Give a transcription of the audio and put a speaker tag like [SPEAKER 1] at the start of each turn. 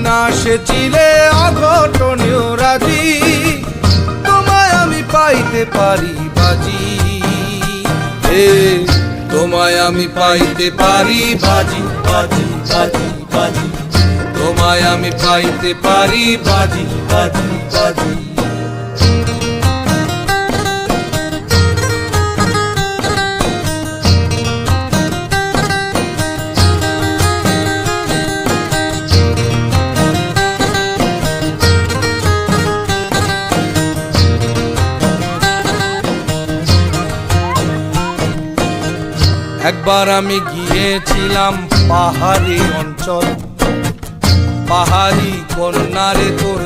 [SPEAKER 1] না সে চিলে অঘটনীয় রাজি, তোমায় আমি পাইতে পারি বাজি, তোমায় আমি পাইতে পারি বাজি বাজি বাজি বাজি, তোমায় আমি পাইতে পারি বাজি বাজি বাজি। একবার আমি গিয়েছিলাম পাহাড়ি অঞ্চল, পাহাড়ি কন্যারে তোর